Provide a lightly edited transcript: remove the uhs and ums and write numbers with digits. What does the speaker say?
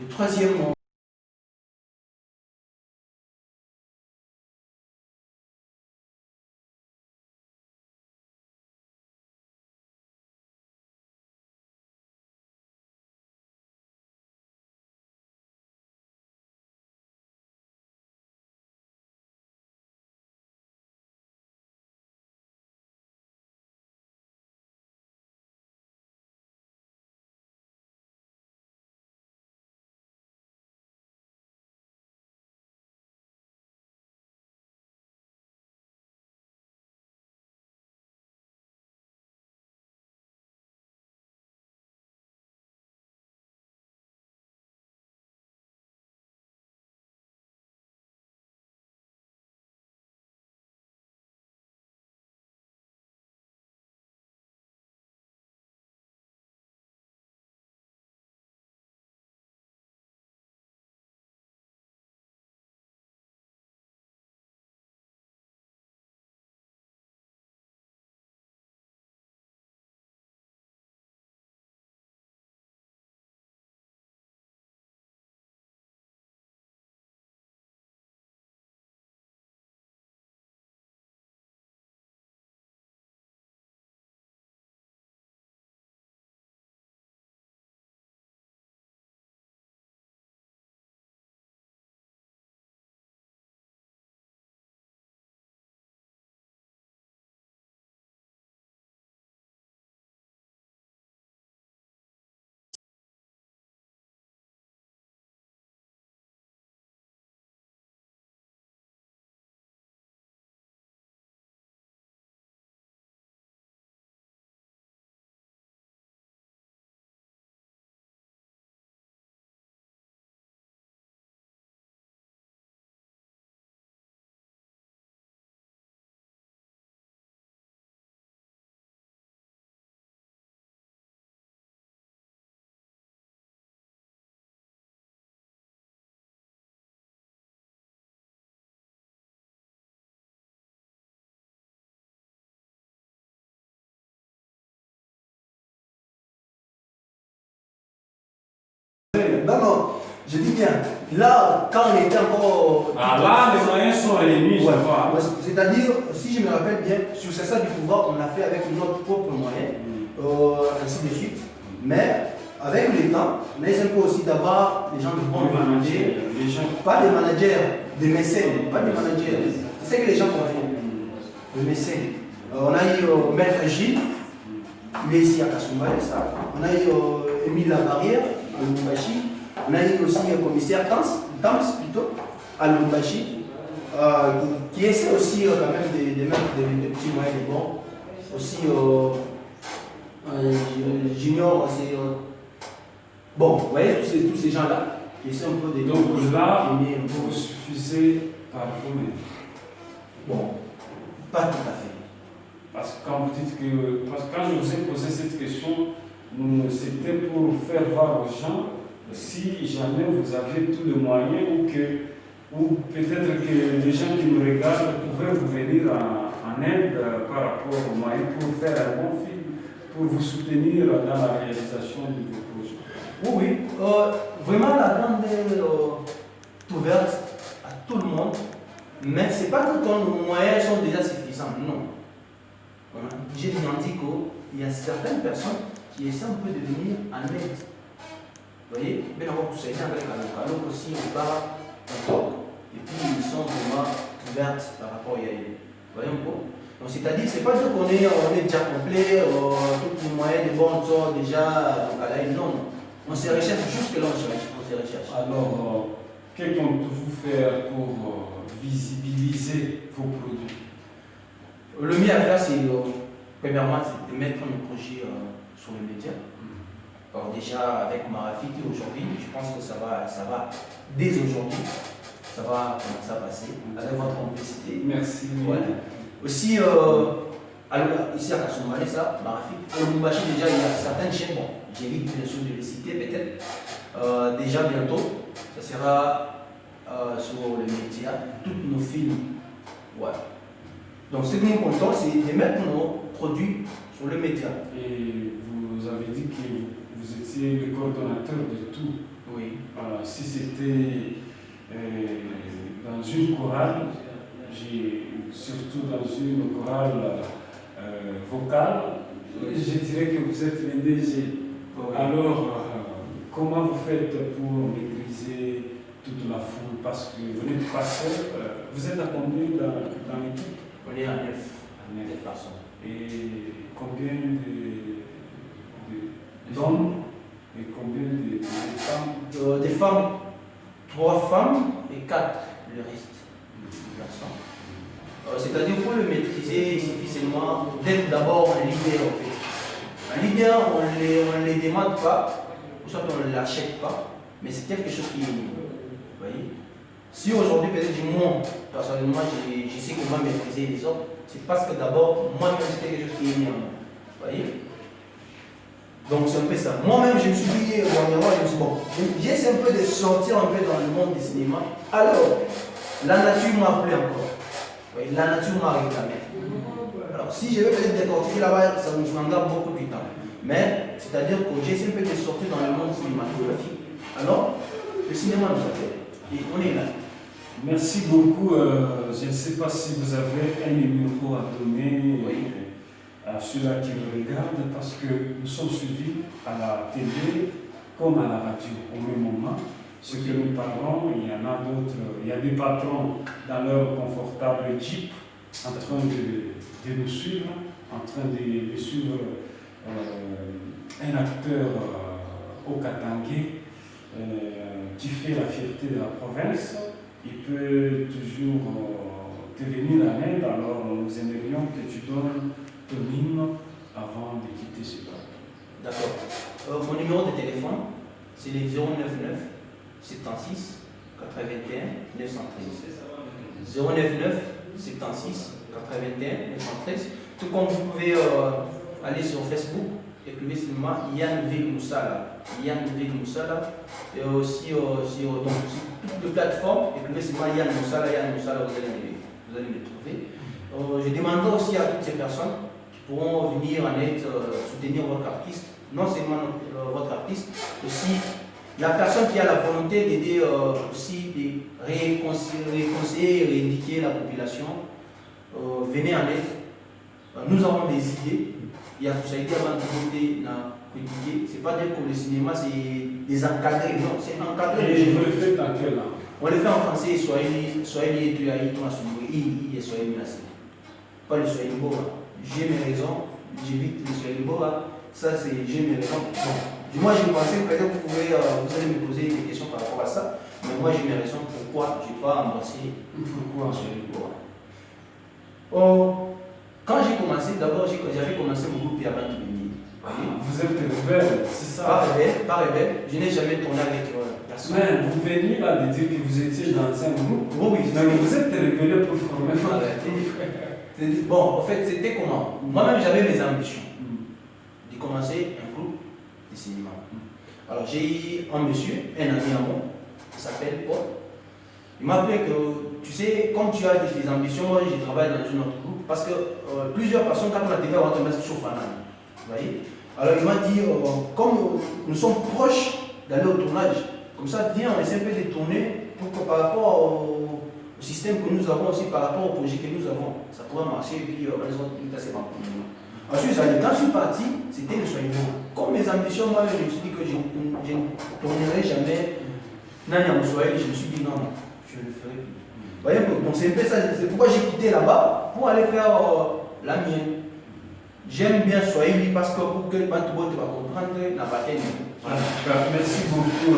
Le troisième mot. Non, non, je dis bien, là, quand on était encore... là, les moyens sont réunis, je vois. C'est-à-dire, si je me rappelle bien, sur ce ça du pouvoir, on l'a fait avec notre propre moyen, ainsi de suite. Mais, avec le temps, on a essayé aussi d'avoir des gens de bons managers, pas des managers, des mécènes, pas des managers. C'est ce que les gens confondent, des mécènes. On a eu Maître Gilles, il est ici à Kasumbalé, ça. On a eu Émile Labarrière, à Lubumbashi. On a eu aussi le commissaire Tams plutôt, à Lubumbashi, qui essaie aussi quand même de mettre des petits moyens de bord. Aussi, Junior, c'est... bon, vous voyez, tous ces gens-là, qui essaient un peu de... Donc là, vous suffisez par vous-même. Bon, pas tout à fait. Parce que quand vous dites que... Parce que quand je vous ai posé cette question, c'était pour faire voir aux gens si jamais vous aviez tous les moyens ou peut-être que les gens qui nous regardent pouvaient vous venir en aide par rapport aux moyens pour faire un bon film, pour vous soutenir dans la réalisation de vos projets. Oui, vraiment la grande est ouverte à tout le monde, mais ce n'est pas que quand nos moyens sont déjà suffisants, non. J'ai bien dit qu'il y a certaines personnes qui essaient un peu de venir en aide. Vous voyez, mais d'abord, c'est avec Alok aussi, on part, on talk, et puis ils sont vraiment ouverts par rapport à Yael. Vous voyez un peu? Donc, c'est-à-dire, c'est pas qu'on est déjà complet, tous les moyens de bord sont déjà à la non. On se recherche jusque là, on se recherche. Alors, que comptez-vous faire pour visibiliser vos produits? Le mieux à faire, c'est premièrement, c'est de mettre nos projets sur les médias. Alors déjà, avec Marafiti aujourd'hui, je pense que ça va dès aujourd'hui, ça va commencer à passer avec votre complicité. Merci. Voilà. Aussi, ici à Kasumbalé, ça, Marafiti, au Lubumbashi, déjà, il y a certaines chaînes, bon, j'évite bien sûr de les citer peut-être, déjà bientôt, ça sera sur les médias, tous nos films. Voilà. Donc ce que nous comptons, c'est de mettre nos produits sur les médias. Et vous avez dit que vous étiez le coordonnateur de tout. Oui. Voilà, si c'était dans une chorale, surtout dans une chorale vocale, je dirais que vous êtes les DG. Oui. Alors, comment vous faites pour maîtriser toute la foule? Parce que vous n'êtes pas seul. Vous êtes à combien dans l'équipe? On est à 9 personnes. Et combien d'hommes et combien de femmes? Des femmes, 3 femmes et 4 le reste des personnes. C'est-à-dire pour le maîtriser, il suffit seulement d'être d'abord un leader en fait. Un leader, on ne les demande pas, ou soit on ne l'achète pas, mais c'est quelque chose qui est libre. Vous voyez? Si aujourd'hui peut-être moi, personnellement, je sais comment maîtriser les autres, c'est parce que d'abord, moi-même c'est quelque chose qui est libre. Vous voyez? Donc c'est un peu ça. Moi-même, je me suis dit, dernièrement, je me suis dit, bon, j'essaie un peu de sortir un peu dans le monde du cinéma. Alors, la nature m'a appelé encore. Oui, la nature m'a réclamé. Alors, si je vais peut-être décortiquer là-bas, ça me prendra beaucoup de temps. Mais, c'est-à-dire que j'essaie un peu de sortir dans le monde cinématographique. Alors, le cinéma nous appelle. Et on est là. Merci beaucoup. Je ne sais pas si vous avez un numéro à donner à ceux-là qui nous regardent, parce que nous sommes suivis à la télé comme à la radio au même moment. Ce que nous parlons, il y en a d'autres, il y a des patrons dans leur confortable Jeep en train de nous suivre, en train de suivre un acteur au Katangé qui fait la fierté de la province. Il peut toujours te venir en aide, alors nous aimerions que tu donnes ton hymne avant de quitter ce plateau. D'accord. Mon numéro de téléphone, c'est le 099 76 81 913. 099 76 81 913. Tout comme vous pouvez aller sur Facebook, écrivez seulement Yann V. Moussala. Yann V. Moussala. Et aussi sur toutes les plateformes, écrivez seulement Yann Moussala, vous allez me trouver. Je demanderai aussi à toutes ces personnes qui pourront venir en aide, soutenir votre artiste, non seulement votre artiste, aussi la personne qui a la volonté d'aider aussi de réconcilier et rééduquer la population, venez en aide. Nous avons des idées. Il y a tout ça été avant de voter dans critiquer. C'est pas dire que le cinéma c'est désencadré, non, c'est encadré. Et vous le faites dans quelle langue? On le fait en français, Swahili, Tuaï, I et Swahili Nasi. Pas le Swahili Bora. J'ai mes raisons, j'évite le Swahili Bora. Ça c'est j'ai mes raisons. Bon. Moi je pensais que peut-être vous allez me poser des questions par rapport à ça, mais moi j'ai mes raisons pourquoi je n'ai pas embrassé pourquoi Swahili Bora. Quand j'ai commencé, d'abord j'avais commencé mon groupe avant de venir. Vous êtes rebelle, c'est ça? Pas rebelle, je n'ai jamais tourné avec personne. Mais vous venez là de dire que vous étiez dans un groupe. Oh, oui, mais vous êtes rebelle pour former. Bon, en fait, c'était comment? Moi-même, j'avais mes ambitions de commencer un groupe de cinéma. Alors, j'ai eu un monsieur, un ami à moi, qui s'appelle Paul. Il m'a appelé que, tu sais, comme tu as des ambitions, moi, je travaille dans un autre groupe. Parce que plusieurs personnes, quand on a TV, on va tomber sur Fanane. Vous voyez? Alors, il m'a dit, comme nous sommes proches d'aller au tournage, comme ça, viens, on essaie un peu de tourner pour que par rapport au système que nous avons aussi, par rapport au projet que nous avons, ça pourra marcher et puis on les autres, tout à fait bon. Ensuite, quand je suis parti, c'était le Swahili. Comme mes ambitions, moi, je me suis dit que je ne tournerai jamais Nani en Swahili, je me suis dit non, je ne le ferai plus. Vous voyez, donc c'est un peu ça, c'est pourquoi j'ai quitté là-bas pour aller faire la mienne. J'aime bien Swahili parce que pour que Bantoubo te va comprendre la bataille. Merci beaucoup.